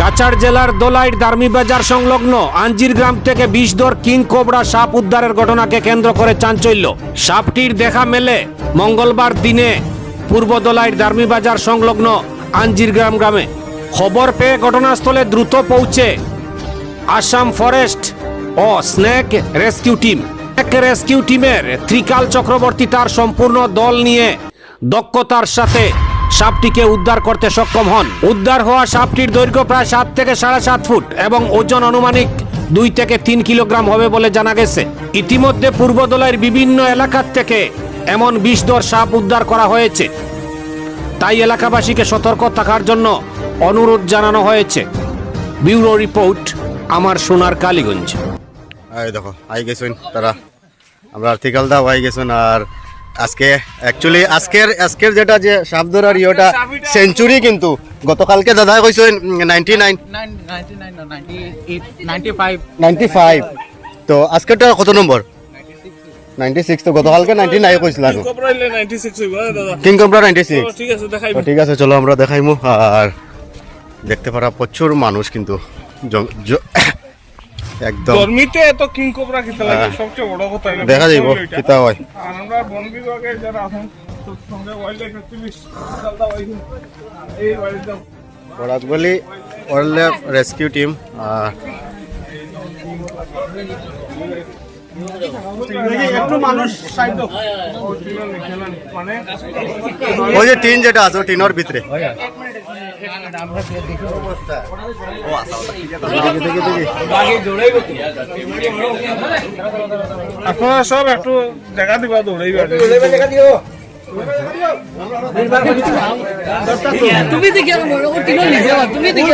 কাছাড় জেলার দোলাইর দার্মিবাজার সংলগ্ন আঞ্জির গ্রাম থেকে বিষধর কিং কোবরা সাপ উদ্ধারের ঘটনাকে কেন্দ্র করে চাঞ্চল্য। সাপটির দেখা মেলে মঙ্গলবার দিনে পূর্ব দোলাইর দার্মিবাজার সংলগ্ন আঞ্জির গ্রামে। খবর পেয়ে ঘটনাস্থলে দ্রুত পৌঁছে আসাম ফরেস্ট ও স্নেক রেস্কিউ টিম। রেস্কিউ টিমের ত্রিকাল চক্রবর্তী তার সম্পূর্ণ দল নিয়ে দক্ষতার সাথে সাপটিকে উদ্ধার করতে সক্ষম হন। উদ্ধার হওয়া সাপটির দৈর্ঘ্য প্রায় 7 থেকে 7.5 ফুট এবং ওজন আনুমানিক 2 থেকে 3 কিলোগ্রাম হবে বলে জানা গেছে। ইতিমধ্যে পূর্বদলাইয়ের বিভিন্ন এলাকা থেকে এমন বিষধর সাপ উদ্ধার করা হয়েছে, তাই এলাকাবাসীকে সতর্ক থাকার জন্য অনুরোধ জানানো হয়েছে। ব্যুরো রিপোর্ট, আমার সোনার কালীগঞ্জ। এই দেখো আই গেছেন তারা, আমরা আর্টিকেল দাও আই গেছেন। আর আজকে অ্যাকচুয়ালি আজকের যেটা যে সাপ ধরার ইয়েটা সেঞ্চুরি, কিন্তু গতকালকে দাদা কইছেন 95, তো আজকেরটা কত নম্বর? 96। তো গতকালকে 99 কইছিল আর কিং কোবরা 96। ঠিক আছে চলো আমরা দেখাইমু। আর দেখতে পারা প্রচুর মানুষ কিন্তু একদম গরমিতে এত কিং কোবরা খেতে লাগে, সবচেয়ে বড় কথা দেখা যাইব কিতা হয়। আর আমরা বন বিভাগের যারা আছেন সঙ্গে ওয়াইল্ড লাইফ অ্যাক্টিভিস্ট চালতা হইছে এই ওয়াইল্ড বরাকবলি ওয়াইল্ড লাইফ রেস্কিউ টিম। একটু মানুষ সাইড মানে ওই যে টিন যেটা আছে টিনের ভিতরে আপনারা সব একটু জায়গা দিবা, দৌড়াইবা তুমি দেখি তুমি দেখি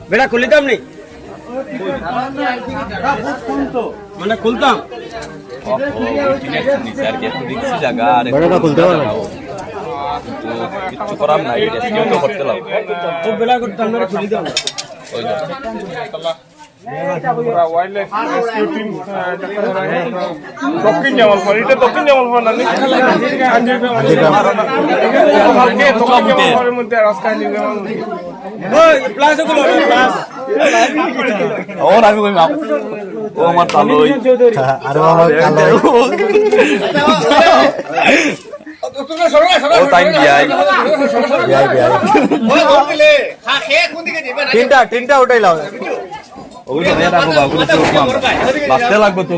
বেটা খুলিতাম নি মানে খুলতাম কিছু করার নাই, রেস্কিউ তো করতে লাগবে। খুব বেলা করতাম না, খুলিতাম ওয়াইল্ড লাইফ রেস্কিউ টিম দক্ষিণ জামালপুর, এটা দক্ষিণ জামালপুর না জামালপুরের মধ্যে রাস্তা আমি কই মাপ ও আমার তালই আর আমার কালো ও টাইম যাই তিনটা উঠাই লাও। ওগুলো নিয়ে রাখো বাবুরে, বাঁচতে লাগবে তো।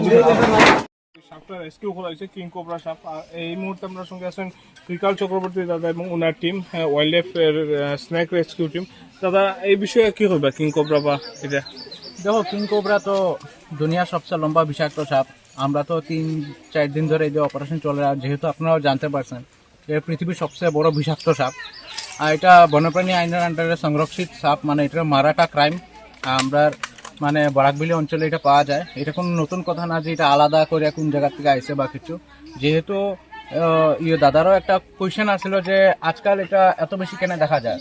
সাপটা রেস্কিউ করা হয়েছে কিং কোবরা সাপ। এই মুহূর্তে আমরা সঙ্গে আছেন ত্রিকাল চক্রবর্তী দাদা এবং ওনার team, wild life snake rescue team. দাদা এই বিষয়ে কি হবে কিং কোবরা বা এটা? দেখো, কিং কোবরা তো দুনিয়ার সবচেয়ে লম্বা বিষাক্ত সাপ। আমরা তো 3-4 দিন ধরে এই যে অপারেশন চলে, আর যেহেতু আপনারাও জানতে পারছেন যে পৃথিবীর সবচেয়ে বড় বিষাক্ত সাপ। আর এটা বন্যপ্রাণী আইনের আন্ডারে সংরক্ষিত সাপ, মানে এটা মারাটা ক্রাইম। আমরা মানে বরাকবিলি অঞ্চলে এটা পাওয়া যায়। এটা কোনো নতুন কথা না যে এটা আলাদা করে কোন জায়গা থেকে আইসে বা কিছু। যেহেতু দাদারও একটা কোয়েশ্চেন আসছিল যে আজকাল এটা এত বেশি কেন দেখা যায়,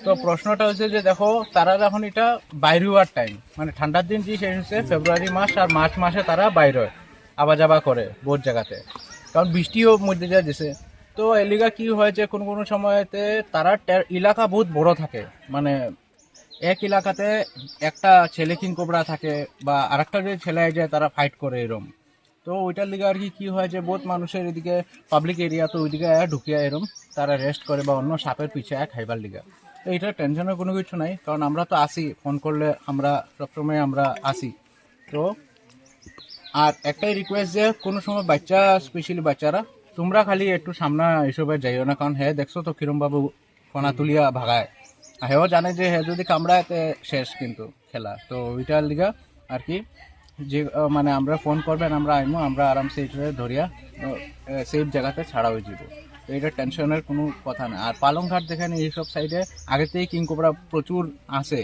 তো প্রশ্নটা হচ্ছে যে দেখো, তারা এখন এটা বাইরে হওয়ার টাইম, মানে ঠান্ডার দিন যে শেষ হচ্ছে ফেব্রুয়ারি মাস আর মার্চ মাসে তারা বাইরে হয়, আবা যাবা করে বহুত জায়গাতে, কারণ বৃষ্টিও মধ্যে যা দিছে। তো এলিগা কি হয়েছে কোনো কোনো সময়তে তারা এলাকা বহুত বড় থাকে, মানে এক এলাকাতে একটা ছেলে কিং কোবরা থাকে বা আরেকটা যে ছেলে যায় তারা ফাইট করে এরম। তো ওইটার লিগে আর কি হয় যে বহুত মানুষের এদিকে পাবলিক এরিয়া, তো ওইদিকে ঢুকিয়া এরম তারা রেস্ট করে বা অন্য সাপের পিছিয়ে খাইবার লিগা। তো এটা টেনশনের কোনো কিছু নাই, কারণ আমরা তো আসি, ফোন করলে আমরা সবসময় আমরা আসি। তো আর একটাই রিকোয়েস্ট যে কোনো সময় বাচ্চা, স্পেশালি বাচ্চারা, তোমরা খালি একটু সামনে এসবে যাইও না, কারণ হ্যাঁ দেখছো তো কিরম বাবু ফোনা তুলিয়া ভাগায়। হেও জানে যে হে যদি কামড়ায় শেষ কিন্তু খেলা। তো ওইটার লিগা আর কি যে মানে আমরা ফোন করবেন, আমরা আইমু, আমরা আরামসে এটা ধরিয়া সেফ জায়গাতে ছাড়া হয়ে যাব। তো এটা টেনশনের কোনো কথা না। আর পালংঘাট দেখেন এইসব সাইডে আগে থেকেই কিং কোবরা প্রচুর আছে,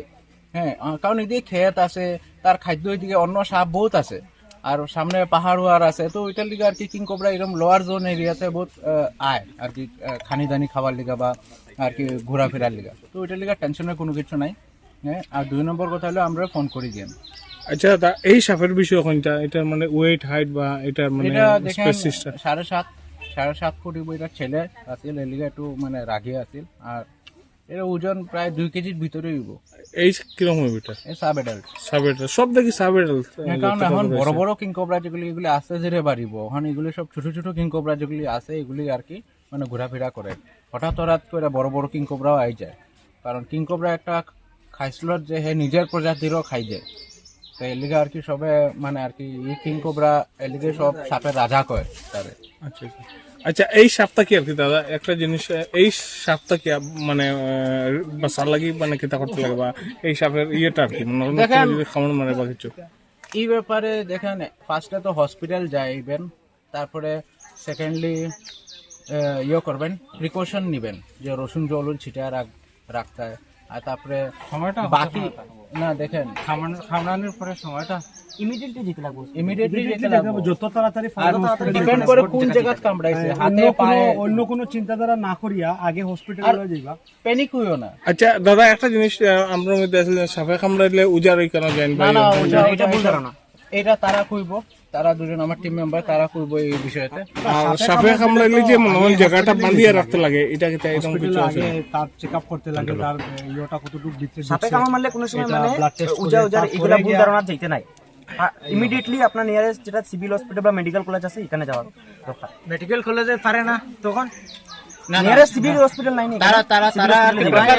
হ্যাঁ, কারণ এদিকে ক্ষেত আছে, তার খাদ্য এদিকে অন্য সাপ বহুত আছে। আর সামনে পাহাড় ওয়ার আছে, তো ওইটার লিগে আর কি কিং কোবরা এরকম লোয়ার জোন এরিয়াতে বহুত আয় আর কি, খানি দানি খাবার লিগা বা আর কি ঘোরাফেরার লিগা, তো ওইটার লিগা টেনশনের কোনো কিছু নাই। হ্যাঁ, আর 2 নম্বর কথা হলো আমরা ফোন করি দিন। আচ্ছা দাদা, এই সাপের বিষয় কোনটা, এটা মানে ওয়েট হাইট বা এটা মানে এটা দেখেন স্পেসিসটা 7.5 ফুট এটা ছেলে আছিল, এর লিগে একটু মানে রাগি আছিল, আর এর ওজন প্রায় 2 কেজির ভিতরে হইব। এই কিরকম হবে এটা? এই সাব অ্যাডাল্ট, সব দেখি সাব অ্যাডাল্ট। কারণ এখন বড় বড় কিং কোবরা যেগুলি এগুলি আস্তে ধীরে বাড়িব, এখন এগুলি সব ছোট ছোট কিং কোবরা যেগুলি আছে এগুলি আর কি মানে ঘোরাফেরা করে, হঠাৎ করে বড় বড় কিং কোবরাও আই যায়, কারণ কিং কোবরা একটা খাইছিল যে হে নিজের প্রজাতিরও খাই যায়, তো এর লিগে আর কি সবে মানে আর কি এই কিং কোবরা এর লিগে সব সাপের রাজা কয় তাদের। আচ্ছা আচ্ছা। আচ্ছা, এই সাপটা কি আর কি দাদা, একটা জিনিস, এই সাপটা কি মানে বাসার লাগি মানে কিতা করতে লাগে, বা এই সাপের ইয়েটা আর কি মানে খামার মানে বা কিছু এই ব্যাপারে দেখেন, ফার্স্টে তো হসপিটাল যাইবেন, তারপরে সেকেন্ডলি ইয়ে করবেন, প্রিকশন নিবেন যে রসুন জল ছিটা রাখতে হয়, আর তারপরে সময়টা বাকি না দেখেন খামানোর পরে সময়টা ইমিডিয়েটলি যেতে লাগবে, যত তাড়াতাড়ি ডিপেন্ড করে কোন জায়গায় কামড়াইছে, হাতে পায়ে, অন্য কোনো চিন্তাধারা না করিয়া আগে হসপিটালে যাইবা, প্যানিক হইও না। আচ্ছা দাদা, একটা জিনিস আমরা মধ্যে আছে, সাপে কামড়াইলে উজার কেন যায় না না, এটা ভুল ধারণা, এটা তারা কইব, তারা দুজন আমার টিম মেম্বার তারা কইব এই বিষয়তে। আর সাপে কামড়াইলে যে মনে হয় জায়গাটা বাঁধিয়ে রাখতে লাগে, এটা কি তাই এরকম কিছু আছে? তার চেকআপ করতে লাগে, তার ইয়োটা কতটুকু ভিতরে সাপে কামড় মারলে কোনো সময় মানে উজার এগুলা ভুল ধারণা যাইতে নাই, ইমিডিয়েটলি আপনার নিয়ারেস্ট যেটা সিভিল হসপিটাল বা মেডিকেল কলেজ আছে এখানে যাওয়ার দরকার। মেডিকেল কলেজে পারে না তখন নিয়ারেস্ট সিভিল হসপিটাল নাই নাকি?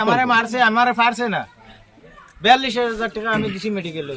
আমারে মারছে, আমারে পারছে না, 42,000 টাকা আমি দিছি মেডিকেলে।